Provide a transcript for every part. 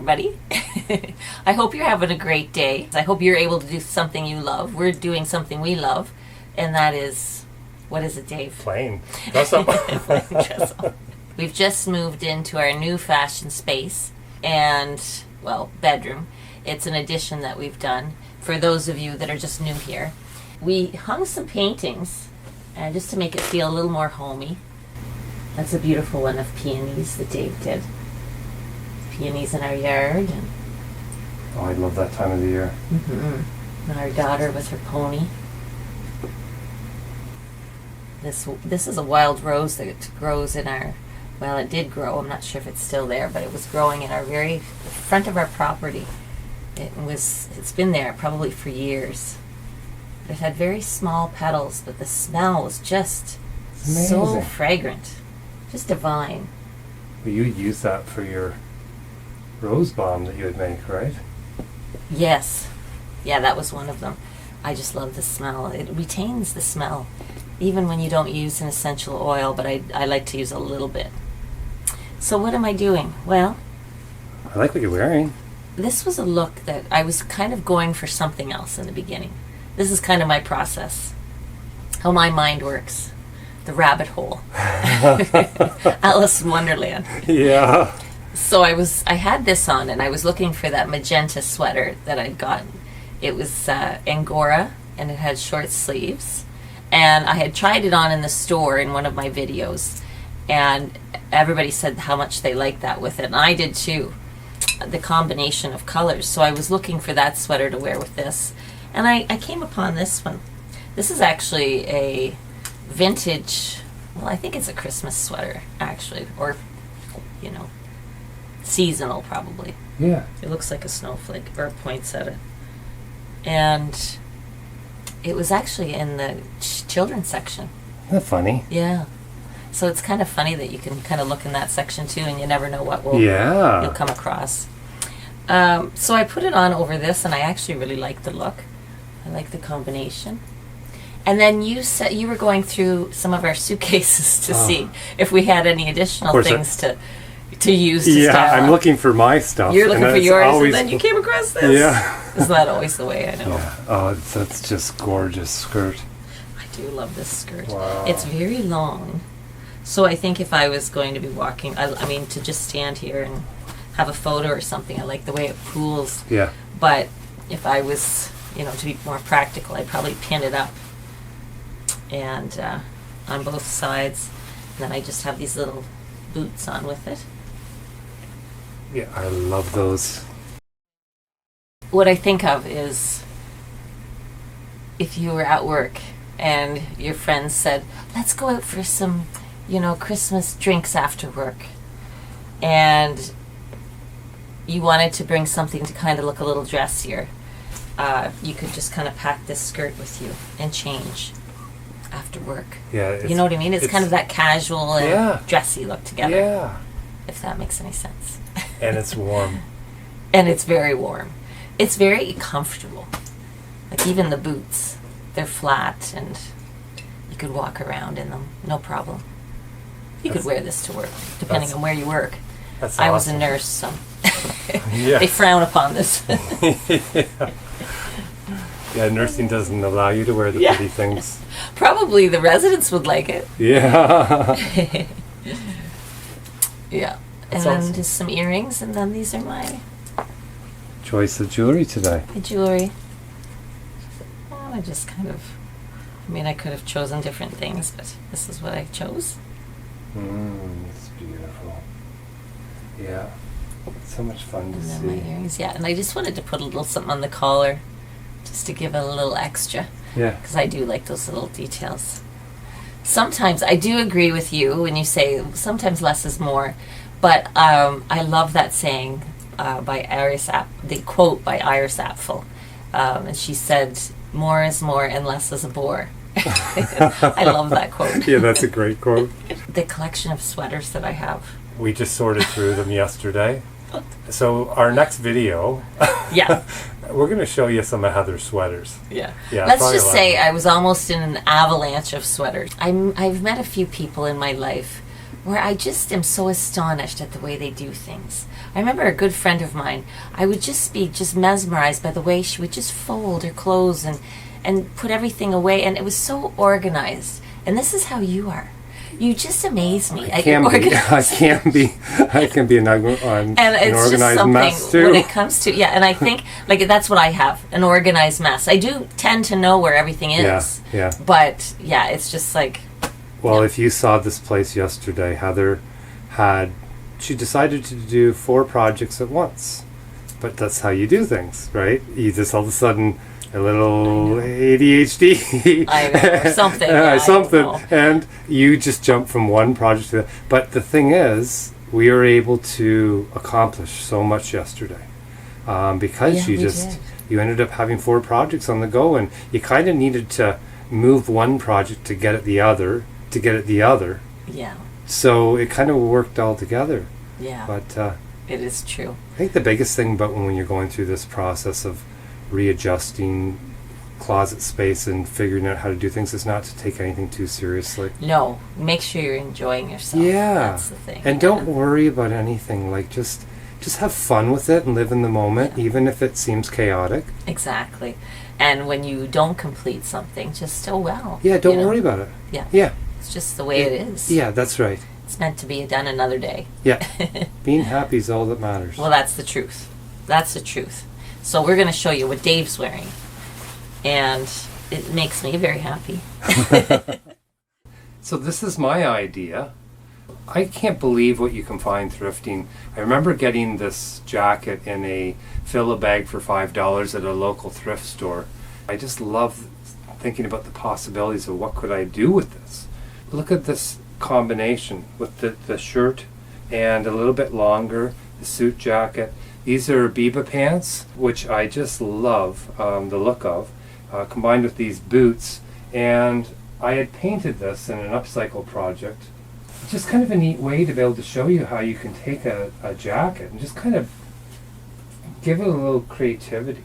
everybody. I hope you're having a great day. I hope you're able to do something you love. We're doing something we love, and that is, what is it, Dave? Plain dress up. Plain dress up. We've just moved into our new fashion space and, well, bedroom. It's an addition that we've done for those of you that are just new here. We hung some paintings just to make it feel a little more homey. That's a beautiful one of peonies that Dave did. Peonies in our yard. And Oh, I love that time of the year. and our daughter with her pony. This is a wild rose that grows in our, well, it did grow. I'm not sure if it's still there, but it was growing in our very front of our property. It's been there probably for years. It had very small petals, but the smell was just so Amazing. fragrant. Just divine. Well, you use that for your rose balm that you would make, right? Yes. Yeah, that was one of them. I just love the smell. It retains the smell, even when you don't use an essential oil, but I like to use a little bit. So what am I doing? Well, I like what you're wearing. this was a look that I was kind of going for something else in the beginning. This is kind of my process, how my mind works. The rabbit hole. Alice in Wonderland. Yeah. So I had this on, and I was looking for that magenta sweater that I'd gotten. It was Angora, and it had short sleeves. And I had tried it on in the store in one of my videos, and everybody said how much they liked that with it, and I did too. The combination of colors. So I was looking for that sweater to wear with this, and I came upon this one. This is actually a vintage, well, I think it's a Christmas sweater, actually, or, seasonal probably. Yeah. It looks like a snowflake, or points at it. And it was actually in the children's section. Isn't that funny? Yeah. So it's kind of funny that you can kind of look in that section too, and you never know what Yeah. you'll come across. So I put it on over this, and I actually really like the look. I like the combination. And then you said you were going through some of our suitcases to see if we had any additional course things to use to Yeah, style I'm up. looking for my stuff. You're looking and for it's yours, always- and then you came across this. Yeah. Isn't that always the way? I know. Yeah. Oh, that's just gorgeous skirt. I do love this skirt. Wow. It's very long. So I think if I was going to be walking, I mean, to just stand here and have a photo or something, I like the way it pools. Yeah. But if I was, to be more practical, I'd probably pin it up and on both sides. And then I just have these little boots on with it. Yeah, I love those. What I think of is if you were at work and your friends said, let's go out for some, Christmas drinks after work. And you wanted to bring something to kind of look a little dressier. You could just kind of pack this skirt with you and change after work. Yeah. You know what I mean? It's kind of that casual and Yeah. dressy look together. Yeah. If that makes any sense. And it's warm. And it's very warm. It's very comfortable. Like even the boots, they're flat and you could walk around in them, no problem. You could wear this to work, depending on where you work. That's I was a awesome. nurse, so Yeah. they frown upon this. Yeah, nursing doesn't allow you to wear the Yeah. pretty things. Probably the residents would like it. Yeah. Yeah. That's And then awesome. just some earrings, and then these are my Choice of jewelry today. jewelry. I just kind of, I could have chosen different things, but this is what I chose. It's beautiful. Yeah. So much fun to And then my see. earrings, yeah. And I just wanted to put a little something on the collar, just to give it a little extra, Yeah. because I do like those little details. Sometimes I do agree with you when you say sometimes less is more, but I love that saying by Iris the quote by Iris Apfel, and she said, "More is more and less is a bore." I love that quote. Yeah, that's a great quote. The collection of sweaters that I have. We just sorted through them yesterday. So our next video, Yeah. we're going to show you some of Heather's sweaters. Yeah. Yeah, Let's probably just a say lot. I was almost in an avalanche of sweaters. I've met a few people in my life where I just am so astonished at the way they do things. I remember a good friend of mine, I would just be just mesmerized by the way she would just fold her clothes and put everything away, and it was so organized. And this is how you are. You just amaze me. I can be an organized mess too. When it comes to, and I think like that's what I have, an organized mess. I do tend to know where everything is. Yeah. But yeah, it's just like. Well, if you saw this place yesterday, Heather she decided to do 4 projects at once. But that's how you do things, right? You just all of a sudden a little ADHD. I know, something. Something. Know. And you just jump from one project to the other. But the thing is, we were able to accomplish so much yesterday. Because you ended up having 4 projects on the go, and you kind of needed to move one project to get at the other, Yeah. So it kind of worked all together. Yeah. But it is true. I think the biggest thing about when you're going through this process of readjusting closet space and figuring out how to do things is not to take anything too seriously. No, make sure you're enjoying yourself. Yeah. That's the thing. And don't worry about anything. Like just have fun with it and live in the moment, even if it seems chaotic. Exactly. And when you don't complete something, just don't worry about it. Yeah. It's just the way it is. Yeah, that's right. It's meant to be done another day. Yeah. Being happy is all that matters. Well, that's the truth. That's the truth. So we're going to show you what Dave's wearing. And it makes me very happy. So this is my idea. I can't believe what you can find thrifting. I remember getting this jacket in a fill-a-bag for $5 at a local thrift store. I just love thinking about the possibilities of what could I do with this. Look at this combination with the shirt and a little bit longer, the suit jacket. These are Biba pants, which I just love the look of, combined with these boots. And I had painted this in an upcycle project. It's just kind of a neat way to be able to show you how you can take a jacket and just kind of give it a little creativity.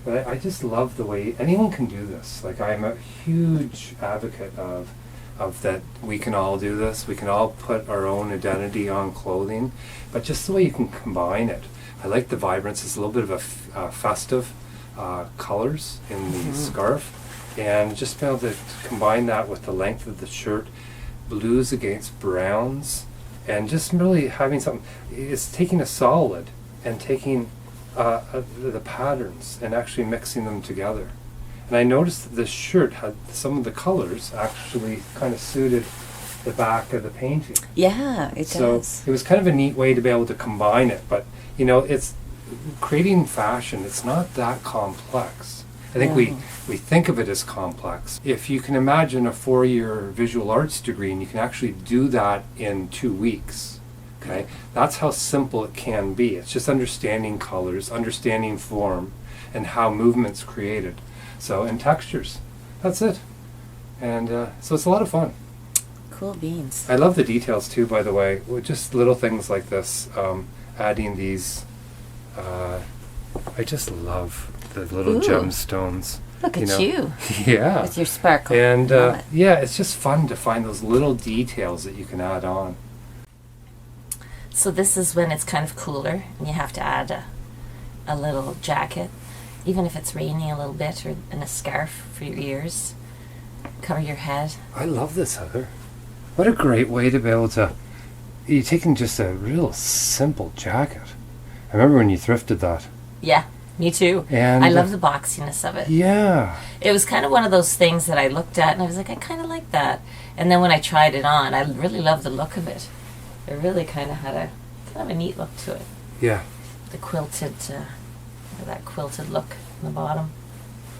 But I just love the way anyone can do this. Like, I'm a huge advocate of that we can all do this. We can all put our own identity on clothing, but just the way you can combine it. I like the vibrance. It's a little bit of a festive colors in the scarf, and just be able to combine that with the length of the shirt, blues against browns, and just really having something. It's taking a solid and taking the patterns and actually mixing them together. And I noticed that this shirt had some of the colors actually kind of suited the back of the painting. Yeah, it does. So it was kind of a neat way to be able to combine it. But, you know, it's creating fashion. It's not that complex. I think we think of it as complex. If you can imagine a 4-year visual arts degree and you can actually do that in 2 weeks, okay, that's how simple it can be. It's just understanding colors, understanding form, and how movement's created. So, and textures. That's it. And so it's a lot of fun. Cool beans. I love the details too, by the way. Just little things like this, adding these. I just love the little gemstones. Look at you. Yeah. With your sparkle. And it's just fun to find those little details that you can add on. So this is when it's kind of cooler and you have to add a little jacket, even if it's raining a little bit, or in a scarf for your ears. Cover your head. I love this, Heather. What a great way to be able to... You're taking just a real simple jacket. I remember when you thrifted that. Yeah, me too. And I love the boxiness of it. Yeah. It was kind of one of those things that I looked at and I was like, I kind of like that. And then when I tried it on, I really loved the look of it. It really kind of had a neat look to it. Yeah. The quilted, that quilted look in the bottom.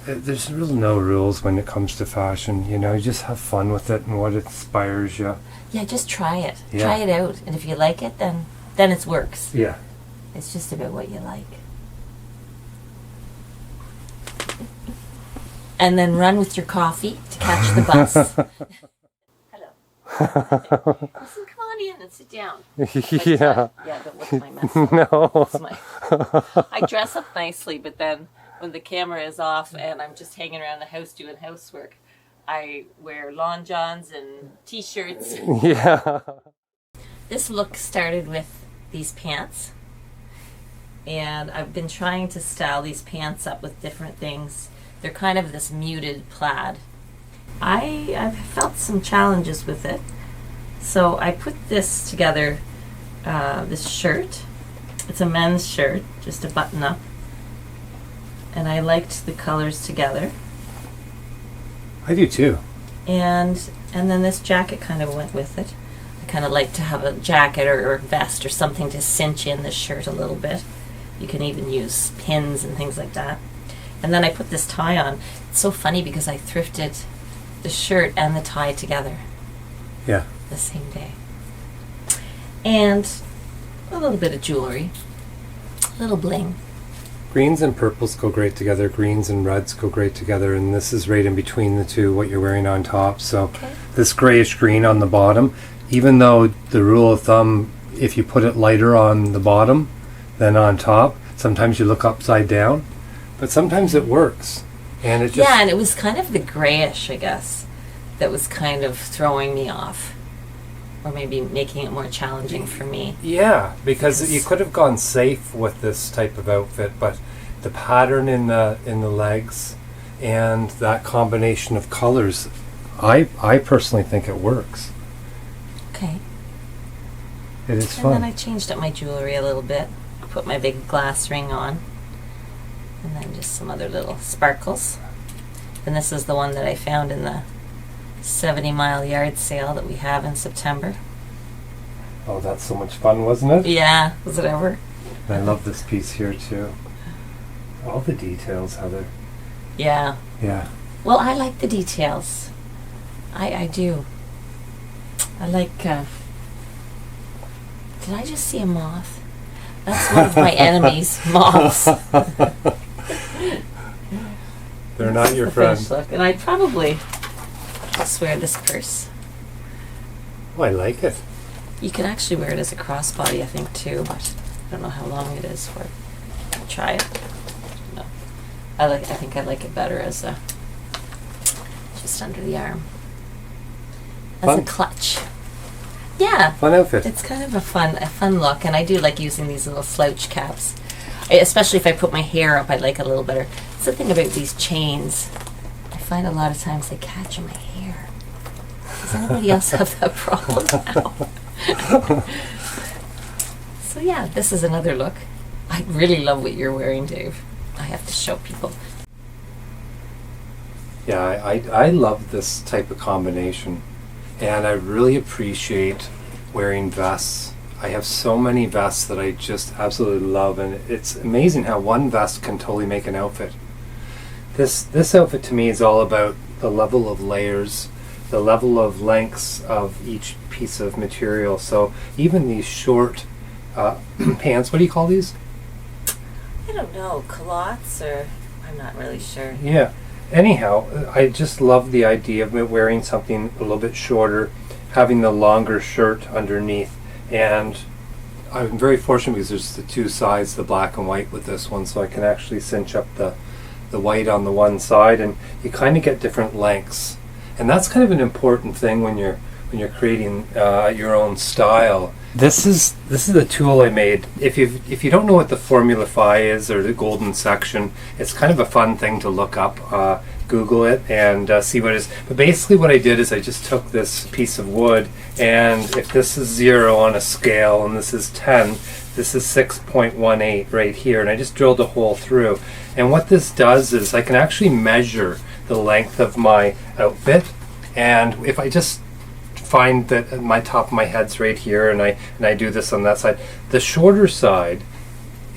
There's really no rules when it comes to fashion. You know, you just have fun with it and what inspires you. Yeah, just try it. Yeah. Try it out. And if you like it, then it works. Yeah. It's just about what you like. And then run with your coffee to catch the bus. Hello. Listen, come on in and sit down. Yeah. Yeah, don't look at my mess. No. I dress up nicely, but then when the camera is off and I'm just hanging around the house doing housework, I wear lawn johns and t-shirts. Yeah. This look started with these pants, and I've been trying to style these pants up with different things. They're kind of this muted plaid. I've felt some challenges with it, so I put this together, this shirt. It's a men's shirt, just a button up, and I liked the colors together. I do too. And then this jacket kind of went with it. I kind of like to have a jacket or a vest or something to cinch in the shirt a little bit. You can even use pins and things like that. And then I put this tie on. It's so funny because I thrifted the shirt and the tie together. Yeah. The same day. And a little bit of jewelry. A little bling. Greens and purples go great together. Greens and reds go great together. And this is right in between the two, what you're wearing on top. So Okay. this grayish green on the bottom, even though the rule of thumb, if you put it lighter on the bottom than on top, sometimes you look upside down. But sometimes it works. And it just... Yeah, and it was kind of the grayish, I guess, that was kind of throwing me off. Or maybe making it more challenging for me. Yeah, because you could have gone safe with this type of outfit, but the pattern in the legs and that combination of colors, I personally think it works. Okay. It is And fun. then I changed up my jewelry a little bit. Put my big glass ring on. And then just some other little sparkles. And this is the one that I found in the 70-mile yard sale that we have in September. Oh, that's so much fun, wasn't it? Yeah, was it ever? And I love this piece here too. All the details, Heather. Yeah. Yeah. Well, I like the details. I do. I like, did I just see a moth? That's one of my enemies, moths. They're not your The friend. finished look. And I'd probably just wear this purse. Oh, I like it. You can actually wear it as a crossbody, I think, too, but I don't know how long it is for it. Try it. No. I think I like it better as a just under the arm. As Fun. a clutch. Yeah. Fun outfit. It's kind of a fun look, and I do like using these little slouch caps. Especially if I put my hair up, I like it a little better. It's the thing about these chains. I find a lot of times they catch in my hair. Does anybody else have that problem now? So yeah, this is another look. I really love what you're wearing, Dave. I have to show people. Yeah, I love this type of combination. And I really appreciate wearing vests. I have so many vests that I just absolutely love, and it's amazing how one vest can totally make an outfit. This outfit to me is all about the level of layers, the level of lengths of each piece of material. So even these short pants, what do you call these? I don't know, culottes or I'm not really sure. Yeah. Anyhow, I just love the idea of wearing something a little bit shorter, having the longer shirt underneath. And I'm very fortunate because there's the two sides, the black and white with this one, so I can actually cinch up the white on the one side, and you kind of get different lengths. And that's kind of an important thing when you're creating your own style. This is the tool I made. If you don't know what the Formula Phi is or the golden section, it's kind of a fun thing to look up. Google it and see what it is. But basically what I did is I just took this piece of wood, and if this is 0 on a scale and this is 10, this is 6.18 right here, and I just drilled a hole through. And what this does is I can actually measure the length of my outfit, and if I just find that my top of my head's right here, and I do this on that side, the shorter side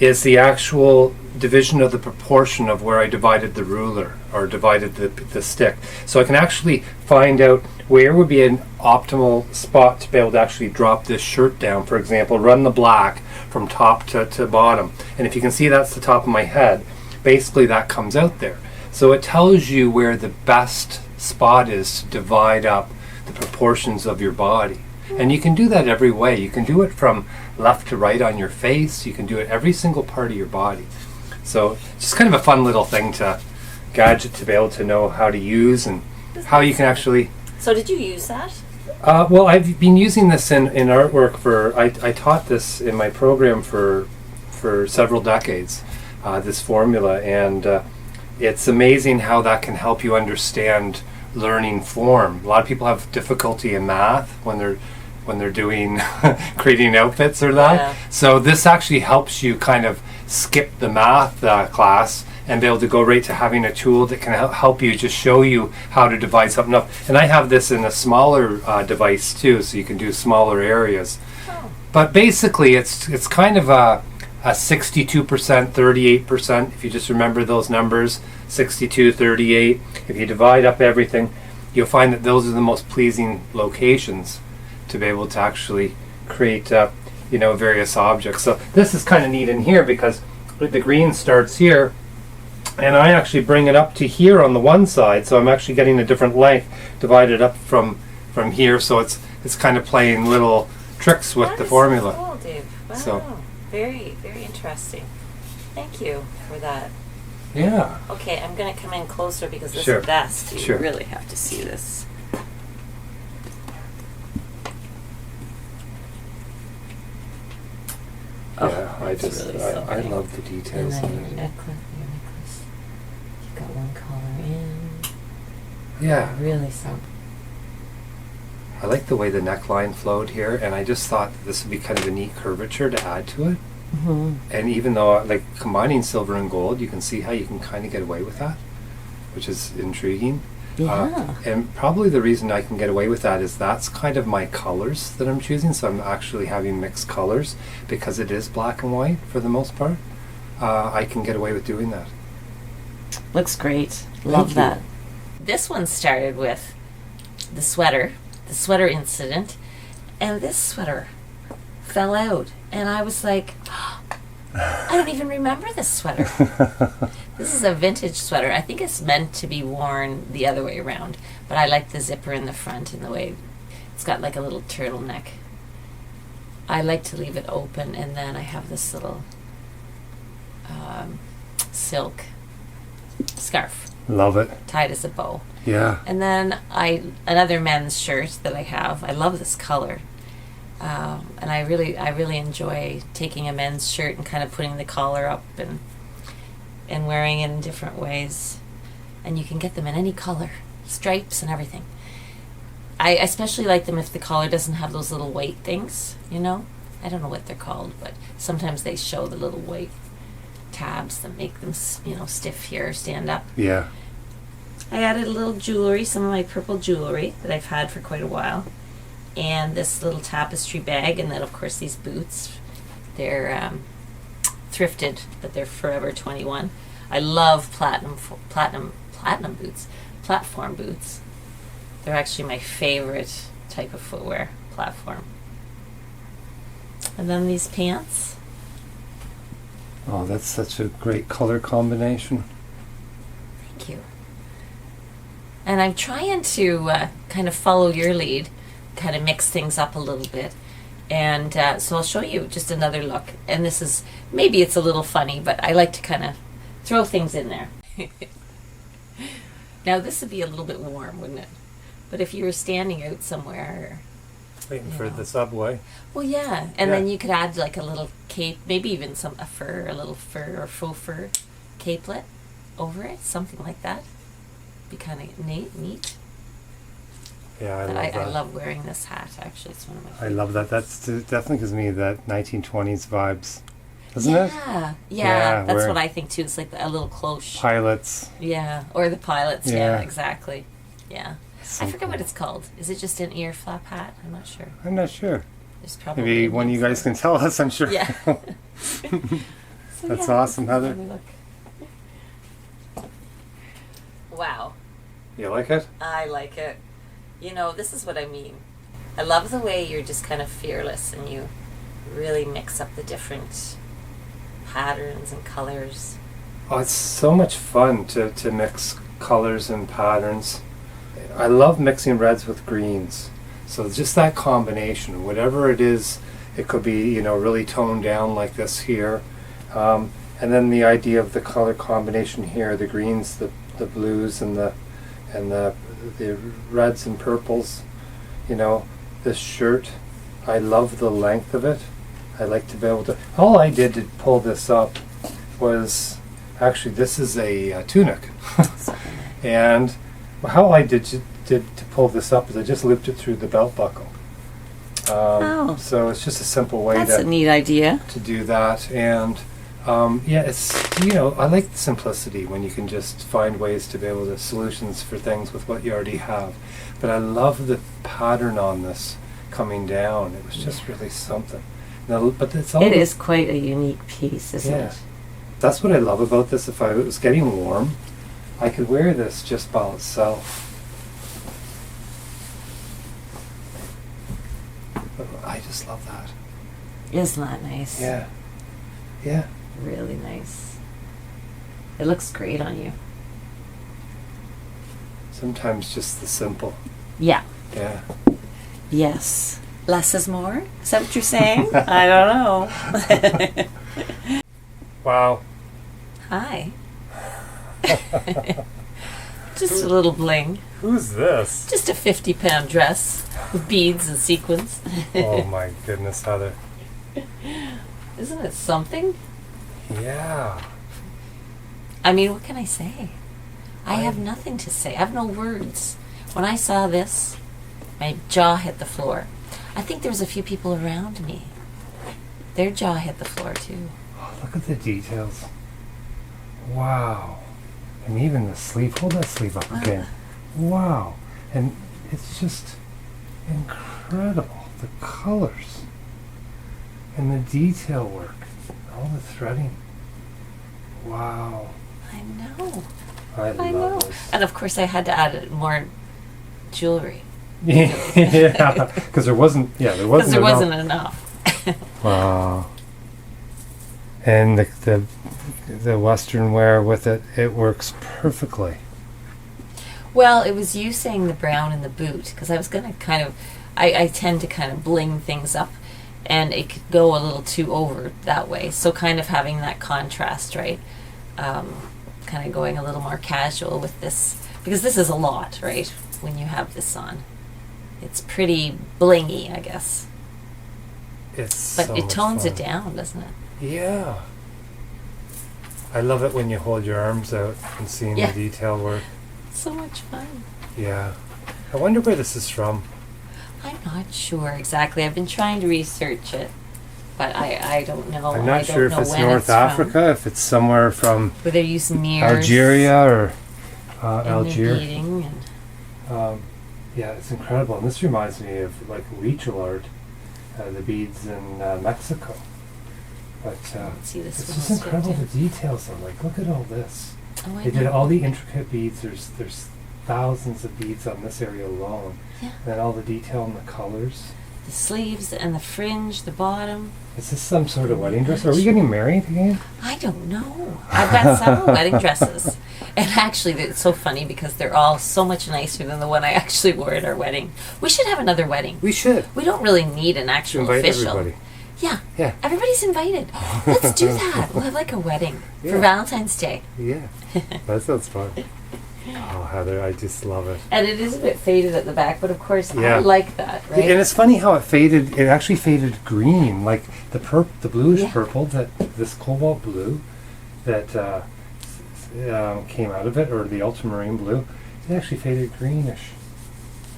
is the actual division of the proportion of where I divided the ruler or divided the stick. So I can actually find out where would be an optimal spot to be able to actually drop this shirt down. For example, run the black from top to bottom. And if you can see that's the top of my head, basically that comes out there. So it tells you where the best spot is to divide up the proportions of your body. And you can do that every way. You can do it from left to right on your face. You can do it every single part of your body. So just kind of a fun little thing gadget to be able to know how to use. And how you can actually. So did you use that? Well, I've been using this in artwork for. I taught this in my program for several decades. This formula, and it's amazing how that can help you understand learning form. A lot of people have difficulty in math when they're doing creating outfits or that. Yeah. So this actually helps you kind of skip the math class and be able to go right to having a tool that can help you just show you how to divide something up. And I have this in a smaller device too, so you can do smaller areas. Oh. But basically, it's kind of a 62%, 38%, if you just remember those numbers, 62, 38. If you divide up everything, you'll find that those are the most pleasing locations to be able to actually create, various objects. So this is kind of neat in here because the green starts here, and I actually bring it up to here on the one side, so I'm actually getting a different length divided up from here, so it's kind of playing little tricks with the formula. Cool, Dave. Wow. So. Very, very interesting. Thank you for that. Yeah. Okay, I'm going to come in closer because this Sure. is best. You Sure. really have to see this. Yeah, I that's just really so I pretty. love the And details then in your it. necklace. You've got one collar in. Yeah, Really something. I like the way the neckline flowed here, and I just thought that this would be kind of a neat curvature to add to it. Mm-hmm. And even though, like, combining silver and gold, you can see how you can kind of get away with that, which is intriguing. Yeah. And probably the reason I can get away with that is that's kind of my colors that I'm choosing, so I'm actually having mixed colors because it is black and white for the most part. I can get away with doing that. Looks great. Thank Love you. that. This one started with the sweater incident, and this sweater fell out, and I was like, I don't even remember this sweater. This is a vintage sweater. I think it's meant to be worn the other way around, but I like the zipper in the front and the way it's got like a little turtleneck. I like to leave it open, and then I have this little silk scarf Love it. tied as a bow. Yeah. And then another men's shirt that I have. I love this color, and I really enjoy taking a men's shirt and kind of putting the collar up and wearing it in different ways. And you can get them in any color, stripes and everything. I especially like them if the collar doesn't have those little white things. I don't know what they're called, but sometimes they show the little white tabs that make them stiff here, stand up. Yeah. I added a little jewelry, some of my purple jewelry that I've had for quite a while, and this little tapestry bag, and then of course these boots. They're thrifted, but they're Forever 21. I love platinum boots, platform boots. They're actually my favorite type of footwear, platform. And then these pants. Oh, that's such a great color combination. Thank you. And I'm trying to kind of follow your lead, kind of mix things up a little bit. And so I'll show you just another look. And this is, maybe it's a little funny, but I like to kind of throw things in there. Now this would be a little bit warm, wouldn't it? But if you were standing out somewhere, Waiting You for know. the subway. well, yeah. And Yeah. then you could add like a little cape, maybe even a little fur or faux fur capelet over it, something like that. Be kind of neat. Yeah, I But love that. I love wearing this hat. Actually, it's one of my I favorites. love that. That's definitely gives me that 1920s vibes, doesn't it? Yeah, Yeah, that's where- what I think too. It's like a little cloche. Pilots. Yeah, or the pilots. Yeah. Yeah, exactly. Yeah. So I forget what cool. it's called. Is it just an ear flap hat? I'm not sure. I'm not sure. There's probably Maybe a one of name you guys for can tell us. I'm sure. it. Yeah. So, That's yeah, awesome, this is Heather. another look. Wow, You like it? I like it. This is what I mean. I love the way you're just kind of fearless and you really mix up the different patterns and colors. Oh, it's so much fun to mix colors and patterns. I love mixing reds with greens. So just that combination, whatever it is, it could be, really toned down like this here. And then the idea of the color combination here, the greens, the blues, and the the reds and purples. You know, this shirt, I love the length of it. I like to be able to, all I did to pull this up was, actually this is a tunic. And how I did to pull this up is I just looped it through the belt buckle. So it's just a simple way That's a neat idea. to do that. And yeah, it's, you know, I like the simplicity when you can just find ways to be able to solutions for things with what you already have. But I love the pattern on this coming down. It was just really something. Now, but it's all It is quite a unique piece, isn't Yeah. it? That's what I love about this. If it was getting warm, I could wear this just by itself. But I just love that. Isn't that nice? Yeah. Yeah. Really nice. It looks great on you. Sometimes just the simple. Yeah. Yeah. Yes. Less is more? Is that what you're saying? I don't know. Wow. Hi. Just a little bling. Who's this? Just a 50-pound dress with beads and sequins. Oh my goodness, Heather. Isn't it something? Yeah. I mean, what can I say? I have nothing to say. I have no words. When I saw this, my jaw hit the floor. I think there was a few people around me. Their jaw hit the floor too. Oh, look at the details. Wow. And even the sleeve. Hold that sleeve up again. Wow. And it's just incredible. The colors. And the detail work. All the threading. Wow. I know. I I know. love this. And of course, I had to add more jewelry Yeah, because there wasn't. Yeah, there because wasn't. there enough. wasn't enough. Wow. And the Western wear with it, it works perfectly. Well, it was you saying the brown in the boot because I was going to kind of, I tend to kind of bling things up, and it could go a little too over that way. So kind of having that contrast, right? Kind of going a little more casual with this because this is a lot, right? When you have this on, it's pretty blingy, I guess. It's But so it much tones fun. it down, doesn't it? Yeah. I love it when you hold your arms out and seeing Yeah. the detail work. So much fun. Yeah. I wonder where this is from. I'm not sure exactly. I've been trying to research it, but I don't know. I'm I not don't sure if know it's when North from. Africa, if it's somewhere from Where they're using mirrors. Algeria or and they're Algiers. beading and Yeah, it's incredible. And this reminds me of like ritual art, the beads in Mexico. But see this it's one just slipped incredible, in. the details. I'm like, look at all this. Oh, I They did know. all the intricate beads. There's thousands of beads on this area alone. Yeah. And then all the detail in the colors. The sleeves and the fringe, the bottom. Is this some sort of wedding dress? Are we getting married again? I don't know. I've got several wedding dresses. And actually, it's so funny because they're all so much nicer than the one I actually wore at our wedding. We should have another wedding. We should. We don't really need an actual Invite official. everybody. Yeah. Yeah. Everybody's invited. Let's do that. We'll have like a wedding Yeah. for Valentine's Day. Yeah. That sounds fun. Oh, Heather, I just love it. And it is a bit faded at the back, but of course Yeah. I like that, right? And it's funny how it faded. It actually faded green, like the bluish Yeah. purple, this cobalt blue that came out of it, or the ultramarine blue. It actually faded greenish.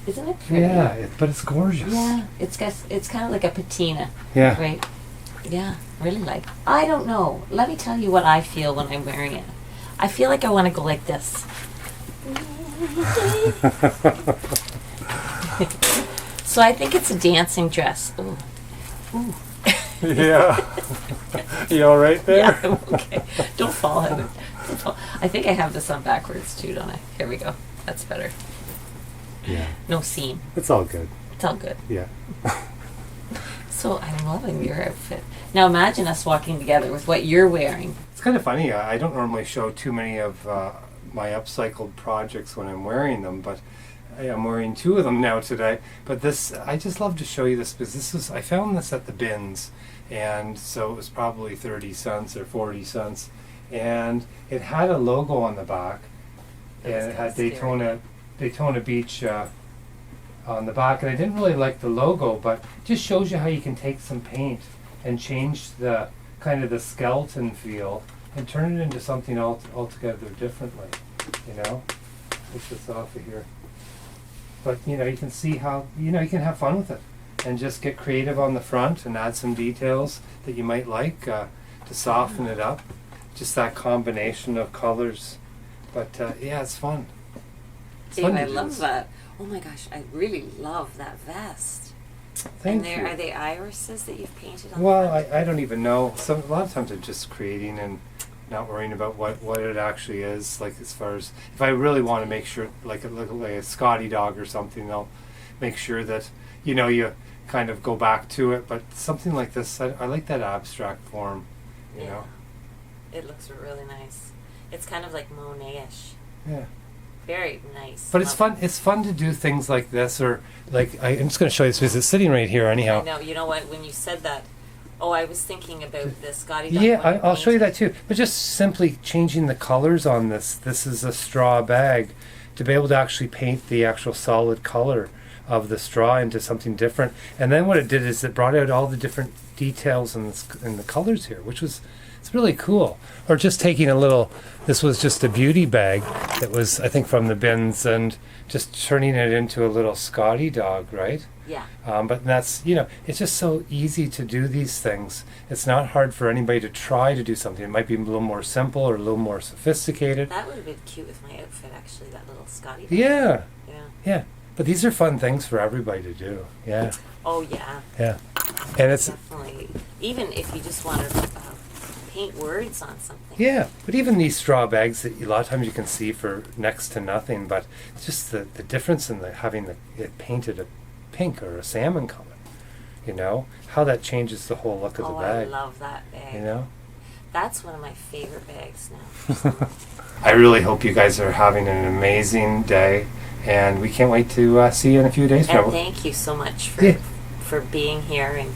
Isn't it pretty? Yeah, but it's gorgeous. Yeah, it's kind of like a patina, Yeah. right? Yeah, really like. I don't know. Let me tell you what I feel when I'm wearing it. I feel like I want to go like this. So I think it's a dancing dress. Ooh. Ooh. Yeah. You all right there? Yeah, I'm okay. Don't fall, Heather. Don't fall. I think I have this on backwards too, don't I? Here we go. That's better. Yeah. No seam. It's all good. It's all good. Yeah. So I'm loving your outfit. Now imagine us walking together with what you're wearing. It's kind of funny. I don't normally show too many of my upcycled projects when I'm wearing them, but I'm wearing two of them now today. But this, I just love to show you this because I found this at the bins, and so it was probably 30 cents or 40 cents, and it had a logo on the back, That was and it kinda had Daytona Daytona Beach on the back, and I didn't really like the logo, but it just shows you how you can take some paint and change the kind of the skeleton feel and turn it into something altogether differently, you know. Push this off of here. But, you know, you can see how, you know, you can have fun with it and just get creative on the front and add some details that you might like to soften it up. Just that combination of colors. But, yeah, it's fun. It's Dave, fun to I do love this. that. Oh my gosh, I really love that vest. Thank you. Are they irises that you've painted on Well, the front? I don't even know. A lot of times I'm just creating and not worrying about what it actually is. Like, as far as if I really want to make sure, like a Scotty dog or something, I'll make sure that, you know, you kind of go back to it. But something like this, I like that abstract form, you know. It looks really nice. It's kind of like Monet-ish. Yeah. Very nice. But it's fun. It's fun to do things like this, or like I'm just going to show you this because it's sitting right here anyhow. I know. You know what? When you said that, oh, I was thinking about the Scotty dog. Yeah, one I'll show you painted. that too. But just simply changing the colors on this. This is a straw bag. To be able to actually paint the actual solid color of the straw into something different. And then what it did is it brought out all the different details in the colors here, which was, it's really cool. Or just taking a little, this was just a beauty bag that was, I think, from the bins, and just turning it into a little Scotty dog, right? Yeah. But that's, you know, it's just so easy to do these things. It's not hard for anybody to try to do something. It might be a little more simple or a little more sophisticated. That would have been cute with my outfit, actually. That little Scotty dog. Yeah, Yeah. yeah. But these are fun things for everybody to do. Yeah, Oh yeah. yeah. And it's, Definitely. Even if you just want to paint words on something. yeah, but even these straw bags that a lot of times you can see for next to nothing, but it's just the difference in having it painted a pink or a salmon color, you know, how that changes the whole look of the Oh, bag. I love that bag. You know? That's one of my favorite bags now. I really hope you guys are having an amazing day, and we can't wait to see you in a few days from And now. thank you so much Yeah. for being here and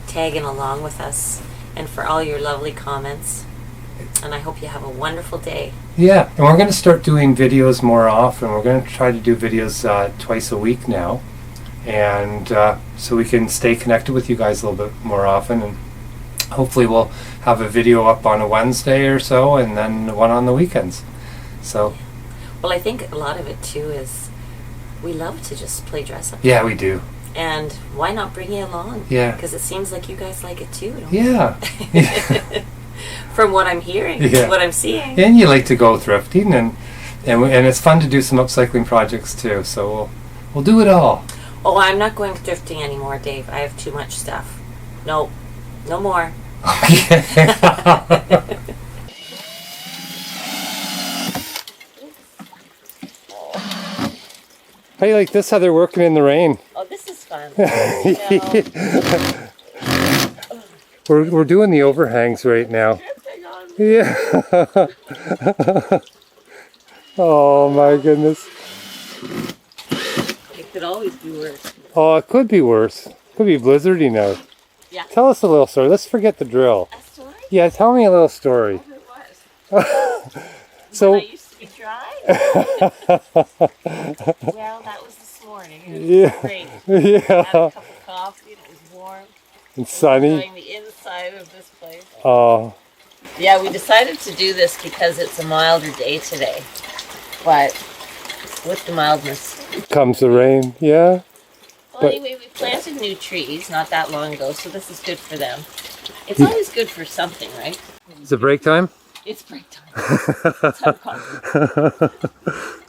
tagging along with us, and for all your lovely comments. And I hope you have a wonderful day. Yeah, and we're going to start doing videos more often. We're going to try to do videos twice a week now, and so we can stay connected with you guys a little bit more often, and hopefully we'll have a video up on a Wednesday or so, and then one on the weekends. So Well, I think a lot of it too is we love to just play dress up. yeah, we do. And why not bring you along? Yeah. Because it seems like you guys like it too, don't you? Yeah. From what I'm hearing, Yeah. what I'm seeing. And you like to go thrifting, and it's fun to do some upcycling projects too. So we'll do it all. Oh, I'm not going thrifting anymore, Dave. I have too much stuff. No, no more. How do you like this? How they're working in the rain? Oh, this is fun. We're doing the overhangs right now. Yeah. Oh my goodness. It could always be worse. Oh, it could be worse. Could be blizzarding out. Yeah. Tell us a little story. Let's forget the drill. A story? Yeah, tell me a little story. It was. So When I used to be dry? Well, that was this morning. It was yeah, great. I had a yeah, cup of coffee and it was warm. and sunny. Enjoying the inside of this place. Oh, Yeah, we decided to do this because it's a milder day today. But with the mildness. comes the rain. Yeah. Well, But- anyway, we planted new trees not that long ago, so this is good for them. It's always good for something, right? Is it break time? It's break time. It's time for coffee.